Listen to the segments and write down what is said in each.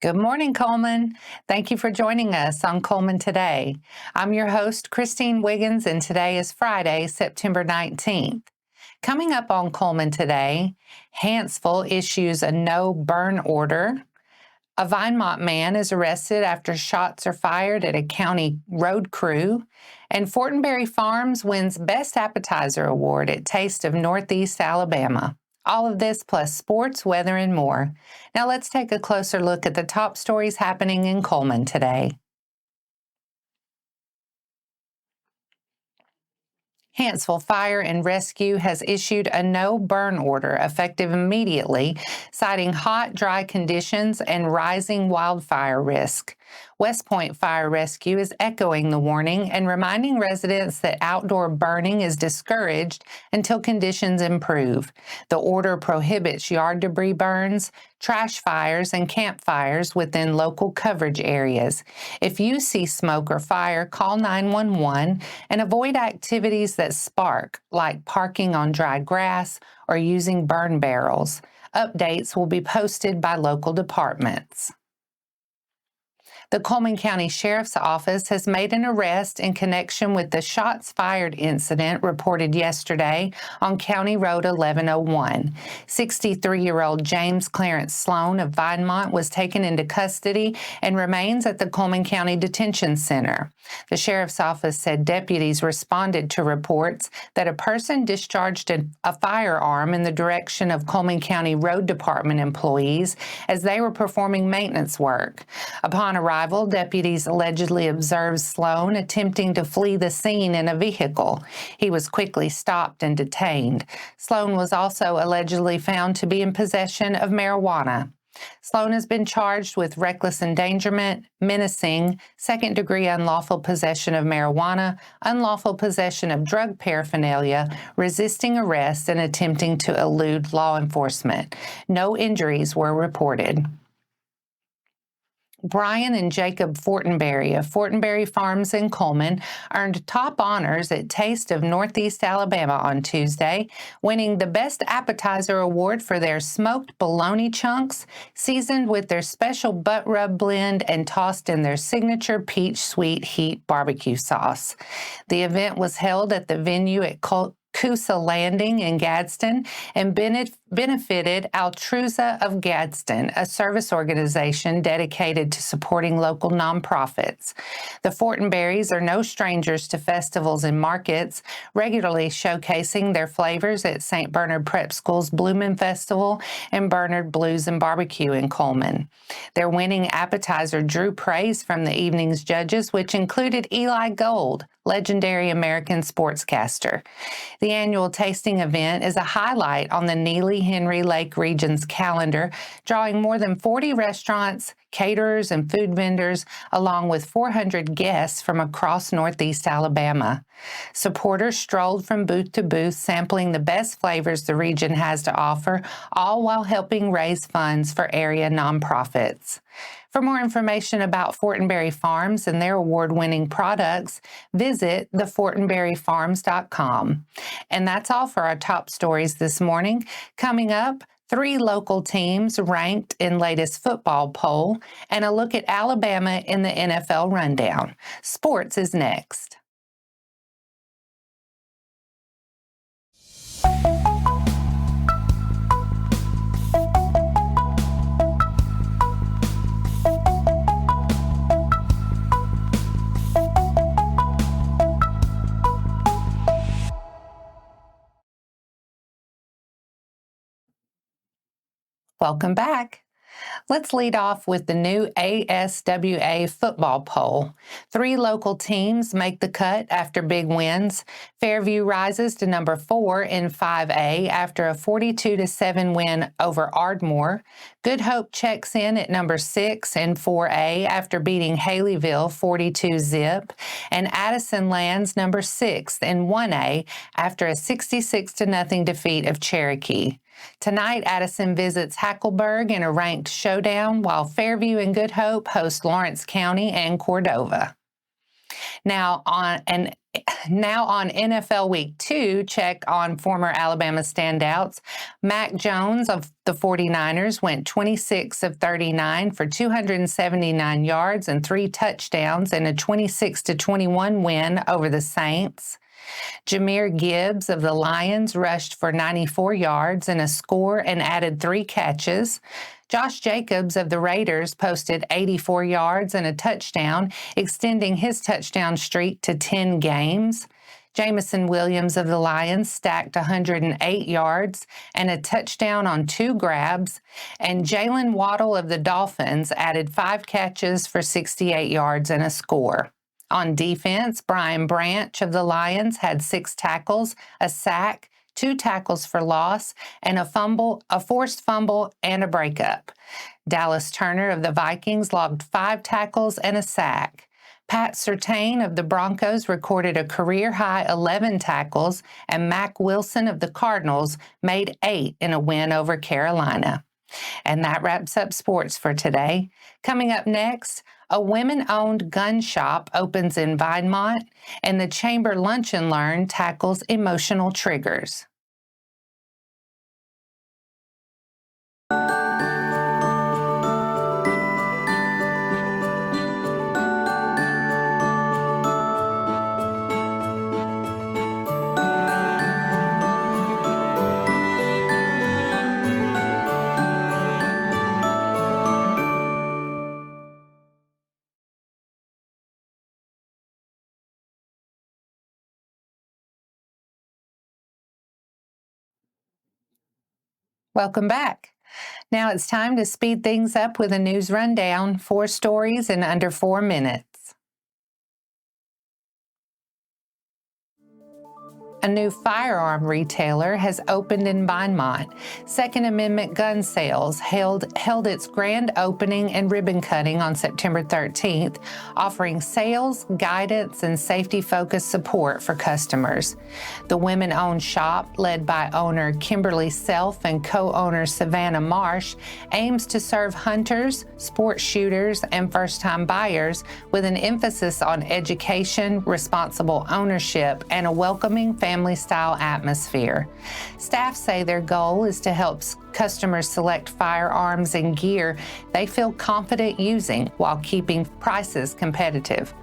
Good morning, Cullman. Thank you for joining us on Cullman Today. I'm your host, Christine Wiggins, and today is Friday, September 19th. Coming up on Cullman Today, Hanceville issues a no burn order. A Vinemont man is arrested after shots are fired at a county road crew. And Fortenberry Farms wins Best Appetizer Award at Taste of Northeast Alabama. All of this plus sports, weather, and more. Now let's take a closer look at the top stories happening in Cullman today. Hanceville Fire and Rescue has issued a no-burn order effective immediately, citing hot, dry conditions and rising wildfire risk. West Point Fire Rescue is echoing the warning and reminding residents that outdoor burning is discouraged until conditions improve. The order prohibits yard debris burns, trash fires, and campfires within local coverage areas. If you see smoke or fire, call 911 and avoid activities that spark, like parking on dry grass or using burn barrels. Updates will be posted by local departments. The Cullman County Sheriff's Office has made an arrest in connection with the shots fired incident reported yesterday on County Road 1101. 63-year-old James Clarence Sloan of Vinemont was taken into custody and remains at the Cullman County Detention Center. The Sheriff's Office said deputies responded to reports that a person discharged a firearm in the direction of Cullman County Road Department employees as they were performing maintenance work. Upon arrival, deputies allegedly observed Sloan attempting to flee the scene in a vehicle. He was quickly stopped and detained. Sloan was also allegedly found to be in possession of marijuana. Sloan has been charged with reckless endangerment, menacing, second-degree unlawful possession of marijuana, unlawful possession of drug paraphernalia, resisting arrest, and attempting to elude law enforcement. No injuries were reported. Brian and Jacob Fortenberry of Fortenberry Farms in Cullman earned top honors at Taste of Northeast Alabama on Tuesday, winning the Best Appetizer Award for their smoked bologna chunks, seasoned with their special butt rub blend and tossed in their signature peach sweet heat barbecue sauce. The event was held at the venue at Coosa Landing in Gadsden and benefited Altruza of Gadsden, a service organization dedicated to supporting local nonprofits. The Fortenberrys are no strangers to festivals and markets, regularly showcasing their flavors at St. Bernard Prep School's Bloomin' Festival and Bernard Blues and Barbecue in Cullman. Their winning appetizer drew praise from the evening's judges, which included Eli Gold, legendary American sportscaster. The annual tasting event is a highlight on the Neely-Henry Lake region's calendar, drawing more than 40 restaurants, caterers, and food vendors, along with 400 guests from across Northeast Alabama. Supporters strolled from booth to booth, sampling the best flavors the region has to offer, all while helping raise funds for area nonprofits. For more information about Fortenberry Farms and their award-winning products, visit thefortenberryfarms.com. And that's all for our top stories this morning. Coming up, 3 local teams ranked in latest football poll, and a look at Alabama in the NFL rundown. Sports is next. Welcome back. Let's lead off with the new ASWA football poll. 3 local teams make the cut after big wins. Fairview rises to number 4 in 5A after a 42-7 win over Ardmore. Good Hope checks in at number 6 in 4A after beating Haleyville 42-zip. And Addison lands number 6 in 1A after a 66-0 defeat of Cherokee. Tonight, Addison visits Hackleburg in a ranked showdown, while Fairview and Good Hope host Lawrence County and Cordova. Now, Now on NFL Week 2, check on former Alabama standouts. Mac Jones of the 49ers went 26 of 39 for 279 yards and 3 touchdowns in a 26-21 win over the Saints. Jahmyr Gibbs of the Lions rushed for 94 yards and a score and added 3 catches. Josh Jacobs of the Raiders posted 84 yards and a touchdown, extending his touchdown streak to 10 games. Jameson Williams of the Lions stacked 108 yards and a touchdown on 2 grabs, and Jalen Waddle of the Dolphins added 5 catches for 68 yards and a score. On defense, Brian Branch of the Lions had 6 tackles, a sack, 2 tackles for loss, and a forced fumble, and a breakup. Dallas Turner of the Vikings logged 5 tackles and a sack. Pat Surtain of the Broncos recorded a career-high 11 tackles, and Mack Wilson of the Cardinals made 8 in a win over Carolina. And that wraps up sports for today. Coming up next, a women-owned gun shop opens in Vinemont, and the Chamber Lunch and Learn tackles emotional triggers. Welcome back. Now it's time to speed things up with a news rundown, 4 stories in under 4 minutes. A new firearm retailer has opened in Vinemont. Second Amendment Gun Sales held its grand opening and ribbon cutting on September 13th, offering sales, guidance, and safety-focused support for customers. The women-owned shop, led by owner Kimberly Self and co-owner Savannah Marsh, aims to serve hunters, sport shooters, and first-time buyers with an emphasis on education, responsible ownership, and a welcoming family-style atmosphere. Staff say their goal is to help customers select firearms and gear they feel confident using while keeping prices competitive.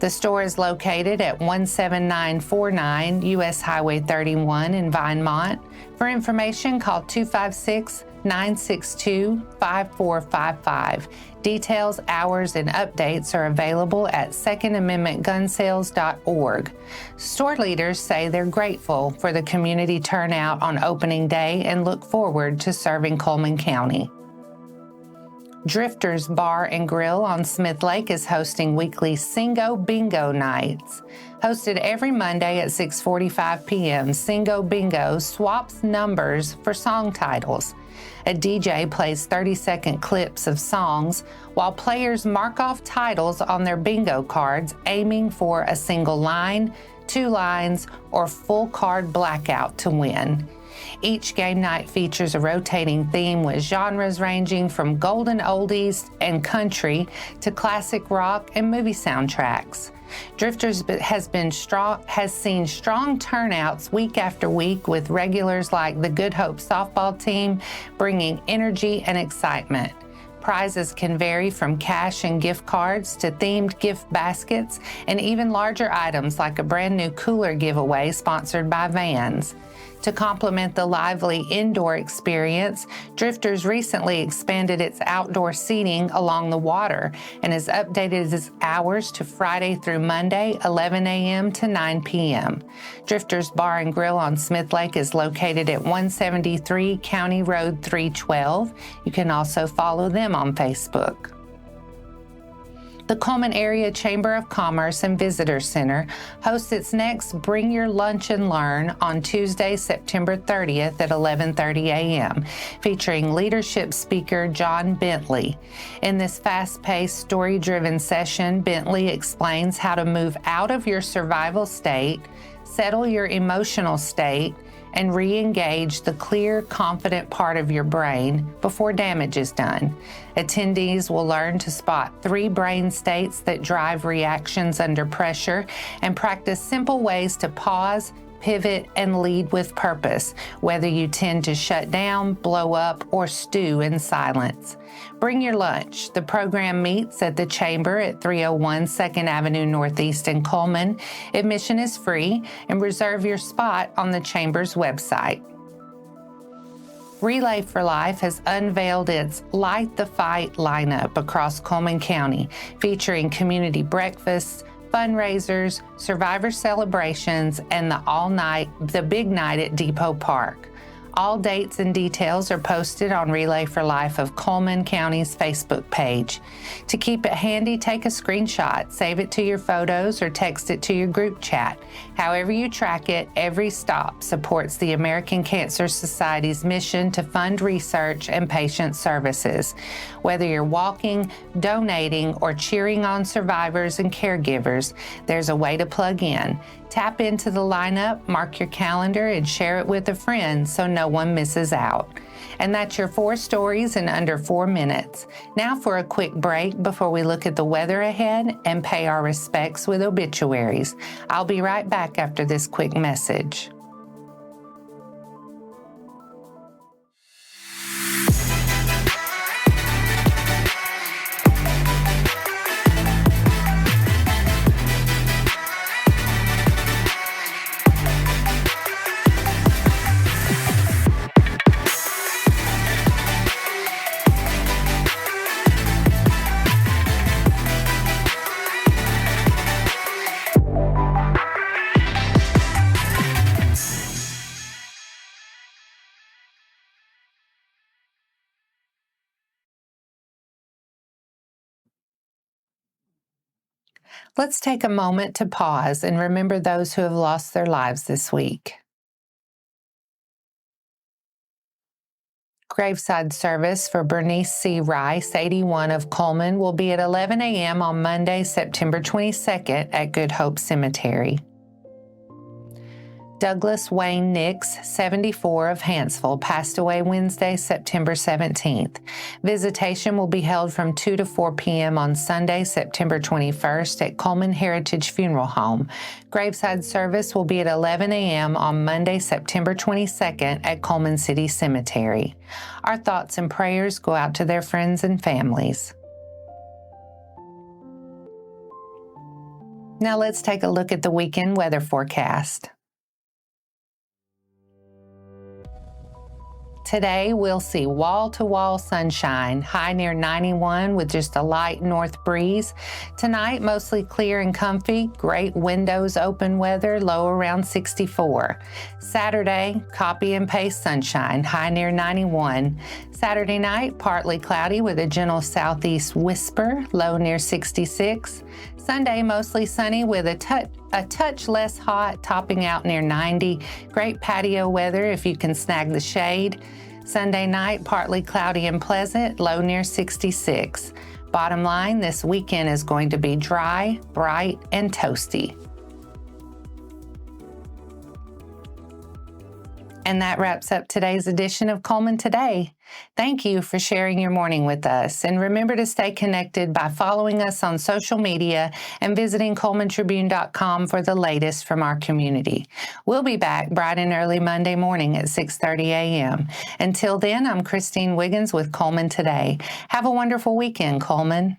The store is located at 17949 U.S. Highway 31 in Vinemont. For information, call 256-962-5455. Details, hours, and updates are available at secondamendmentgunsales.org. Store leaders say they're grateful for the community turnout on opening day and look forward to serving Cullman County. Drifters Bar and Grill on Smith Lake is hosting weekly Singo Bingo nights. Hosted every Monday at 6:45 p.m., Singo Bingo swaps numbers for song titles. A DJ plays 30-second clips of songs while players mark off titles on their bingo cards, aiming for a single line, 2 lines, or full card blackout to win. Each game night features a rotating theme with genres ranging from golden oldies and country to classic rock and movie soundtracks. Drifters has seen strong turnouts week after week, with regulars like the Good Hope softball team bringing energy and excitement. Prizes can vary from cash and gift cards to themed gift baskets and even larger items like a brand new cooler giveaway sponsored by Vans. To complement the lively indoor experience, Drifters recently expanded its outdoor seating along the water and has updated its hours to Friday through Monday, 11 a.m. to 9 p.m. Drifters Bar and Grill on Smith Lake is located at 173 County Road 312. You can also follow them on Facebook. The Cullman Area Chamber of Commerce and Visitor Center hosts its next Bring Your Lunch and Learn on Tuesday, September 30th at 11:30 a.m., featuring leadership speaker John Bentley. In this fast-paced, story-driven session, Bentley explains how to move out of your survival state, settle your emotional state, and re-engage the clear, confident part of your brain before damage is done. Attendees will learn to spot 3 brain states that drive reactions under pressure and practice simple ways to pause, pivot, and lead with purpose, whether you tend to shut down, blow up, or stew in silence. Bring your lunch. The program meets at the Chamber at 301 2nd Avenue Northeast in Cullman. Admission is free, and reserve your spot on the Chamber's website. Relay for Life has unveiled its Light the Fight lineup across Cullman County, featuring community breakfasts, fundraisers, survivor celebrations, and the big night at Depot Park. All dates and details are posted on Relay for Life of Cullman County's Facebook page. To keep it handy, take a screenshot, save it to your photos, or text it to your group chat. However you track it, every stop supports the American Cancer Society's mission to fund research and patient services. Whether you're walking, donating, or cheering on survivors and caregivers, there's a way to plug in. Tap into the lineup, mark your calendar, and share it with a friend so no one misses out. And that's your 4 stories in under 4 minutes. Now for a quick break before we look at the weather ahead and pay our respects with obituaries. I'll be right back after this quick message. Let's take a moment to pause and remember those who have lost their lives this week. Graveside service for Bernice C. Rice, 81 of Cullman, will be at 11 a.m. on Monday, September 22nd at Good Hope Cemetery. Douglas Wayne Nix, 74 of Hanceville, passed away Wednesday, September 17th. Visitation will be held from 2 to 4 p.m. on Sunday, September 21st at Cullman Heritage Funeral Home. Graveside service will be at 11 a.m. on Monday, September 22nd at Cullman City Cemetery. Our thoughts and prayers go out to their friends and families. Now let's take a look at the weekend weather forecast. Today, we'll see wall-to-wall sunshine, high near 91 with just a light north breeze. Tonight, mostly clear and comfy, great windows open weather, low around 64. Saturday, copy and paste sunshine, high near 91. Saturday night, partly cloudy with a gentle southeast whisper, low near 66. Sunday, mostly sunny with a touch less hot, topping out near 90. Great patio weather if you can snag the shade. Sunday night, partly cloudy and pleasant, low near 66. Bottom line, this weekend is going to be dry, bright, and toasty. And that wraps up today's edition of Cullman Today. Thank you for sharing your morning with us. And remember to stay connected by following us on social media and visiting CullmanTribune.com for the latest from our community. We'll be back bright and early Monday morning at 6:30 a.m. Until then, I'm Christine Wiggins with Cullman Today. Have a wonderful weekend, Cullman.